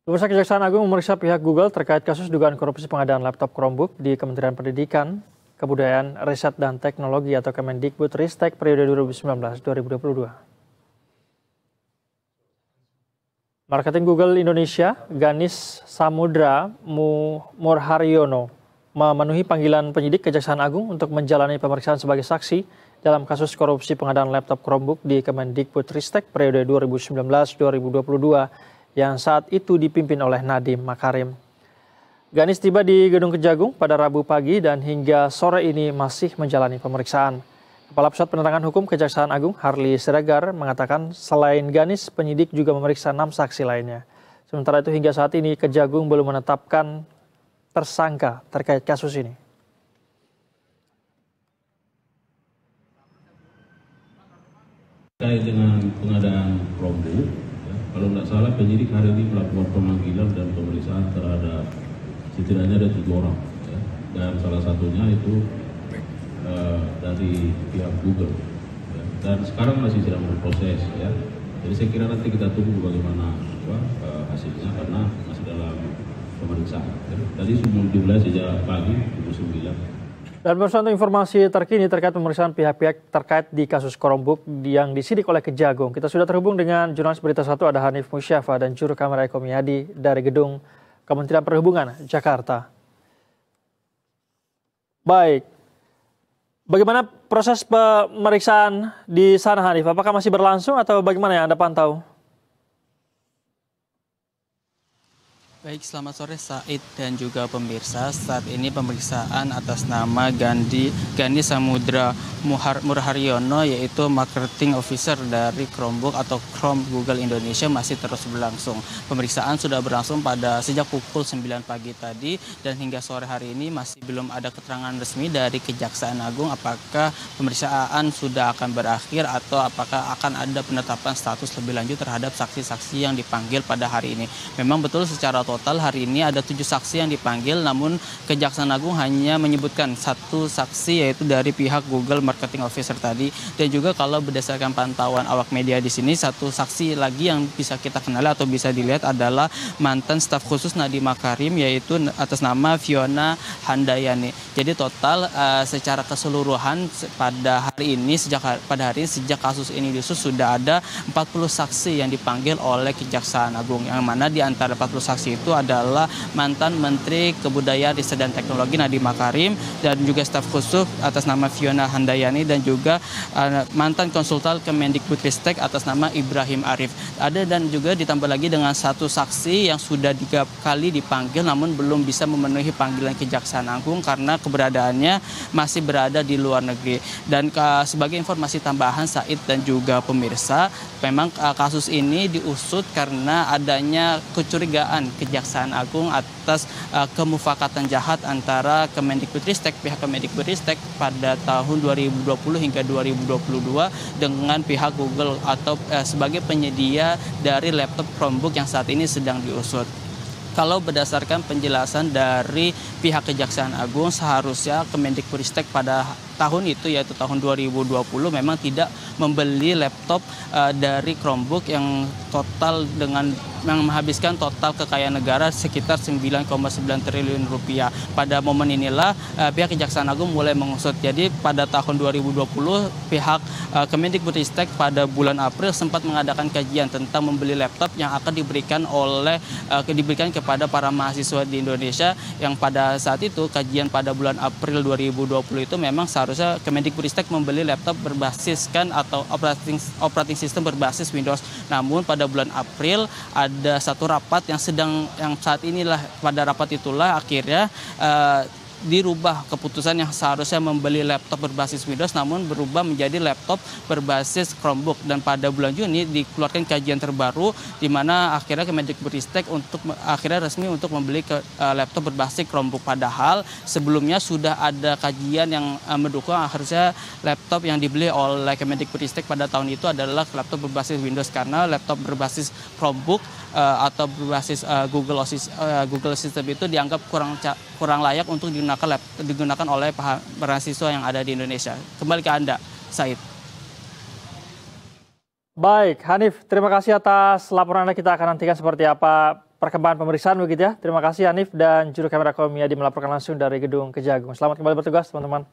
Pemirsa, Kejaksaan Agung memeriksa pihak Google terkait kasus dugaan korupsi pengadaan laptop Chromebook di Kementerian Pendidikan, Kebudayaan, Riset dan Teknologi atau Kemendikbudristek periode 2019-2022. Marketing Google Indonesia, Ganis Samudra Murharyono, memenuhi panggilan penyidik Kejaksaan Agung untuk menjalani pemeriksaan sebagai saksi dalam kasus korupsi pengadaan laptop Chromebook di Kemendikbudristek periode 2019-2022 yang saat itu dipimpin oleh Nadiem Makarim. Ganis tiba di Gedung Kejagung pada Rabu pagi dan hingga sore ini masih menjalani pemeriksaan. Kepala Pusat Penerangan Hukum Kejaksaan Agung Harli Siregar mengatakan selain Ganis, penyidik juga memeriksa 6 saksi lainnya. Sementara itu hingga saat ini Kejagung belum menetapkan tersangka terkait kasus ini. Terkait dengan pengadaan Chromebook, kalau tidak salah penyidik hari ini melakukan pemanggilan dan pemeriksaan terhadap setidaknya ada 3 orang, dan salah satunya itu dari pihak Google, dan sekarang masih sedang berproses, Jadi saya kira nanti kita tunggu bagaimana hasilnya karena masih dalam pemeriksaan. Tadi sudah dimulai sejak pagi pukul 9. Dan bersama informasi terkini terkait pemeriksaan pihak-pihak terkait di kasus Chromebook yang disidik oleh Kejagung. Kita sudah terhubung dengan jurnalis Berita 1 ada Hanif Musyafa dan juru kamera Eko Miyadi dari Gedung Kementerian Perhubungan, Jakarta. Baik, bagaimana proses pemeriksaan di sana, Hanif? Apakah masih berlangsung atau bagaimana yang Anda pantau? Baik, selamat sore Said dan juga pemirsa. Saat ini pemeriksaan atas nama Ganis Samudra Murharyono, yaitu Marketing Officer dari Chromebook atau Chrome Google Indonesia, masih terus berlangsung. Pemeriksaan sudah berlangsung sejak pukul 9 pagi tadi dan hingga sore hari ini masih belum ada keterangan resmi dari Kejaksaan Agung apakah pemeriksaan sudah akan berakhir atau apakah akan ada penetapan status lebih lanjut terhadap saksi-saksi yang dipanggil pada hari ini. Memang betul secara total hari ini ada 7 saksi yang dipanggil, namun Kejaksaan Agung hanya menyebutkan 1 saksi yaitu dari pihak Google Marketing Officer tadi. Dan juga kalau berdasarkan pantauan awak media di sini, 1 saksi lagi yang bisa kita kenali atau bisa dilihat adalah mantan staf khusus Nadiem Makarim yaitu atas nama Fiona Handayani. Jadi total secara keseluruhan pada hari ini sejak kasus ini diusut sudah ada 40 saksi yang dipanggil oleh Kejaksaan Agung, yang mana di antara 40 saksi itu adalah mantan Menteri Kebudayaan, Riset dan Teknologi Nadiem Makarim dan juga staf khusus atas nama Fiona Handayani dan juga mantan konsultan Kemendikbudristek atas nama Ibrahim Arif. Ada dan juga ditambah lagi dengan 1 saksi yang sudah 3 kali dipanggil namun belum bisa memenuhi panggilan Kejaksaan Agung karena keberadaannya masih berada di luar negeri. Dan sebagai informasi tambahan Said dan juga pemirsa, memang kasus ini diusut karena adanya kecurigaan Kejaksaan Agung atas kemufakatan jahat antara pihak Kemendikbudristek pada tahun 2020 hingga 2022 dengan pihak Google atau sebagai penyedia dari laptop Chromebook yang saat ini sedang diusut. Kalau berdasarkan penjelasan dari pihak Kejaksaan Agung, seharusnya Kemendikbudristek pada tahun itu yaitu tahun 2020 memang tidak membeli laptop dari Chromebook yang menghabiskan total kekayaan negara sekitar 9,9 triliun rupiah. Pada momen inilah pihak Kejaksaan Agung mulai mengusut. Jadi pada tahun 2020 pihak Kemendikbudristek pada bulan April sempat mengadakan kajian tentang membeli laptop yang akan diberikan kepada para mahasiswa di Indonesia, yang pada saat itu kajian pada bulan April 2020 itu memang seharusnya Kemendikbudristek membeli laptop berbasiskan atau operating system berbasis Windows. Namun pada bulan April ada satu rapat yang saat inilah pada rapat itulah akhirnya dirubah keputusan yang seharusnya membeli laptop berbasis Windows namun berubah menjadi laptop berbasis Chromebook, dan pada bulan Juni dikeluarkan kajian terbaru di mana akhirnya Kemendikbudristek akhirnya resmi untuk membeli laptop berbasis Chromebook, padahal sebelumnya sudah ada kajian yang mendukung harusnya laptop yang dibeli oleh Kemendikbudristek pada tahun itu adalah laptop berbasis Windows karena laptop berbasis Chromebook atau berbasis Google System itu dianggap kurang layak untuk digunakan oleh mahasiswa yang ada di Indonesia. Kembali ke Anda, Said. Baik, Hanif, terima kasih atas laporan Anda. Kita akan nantikan seperti apa perkembangan pemeriksaan begitu ya. Terima kasih Hanif dan juru kamera Komiyadi melaporkan langsung dari Gedung Kejagung. Selamat kembali bertugas teman-teman.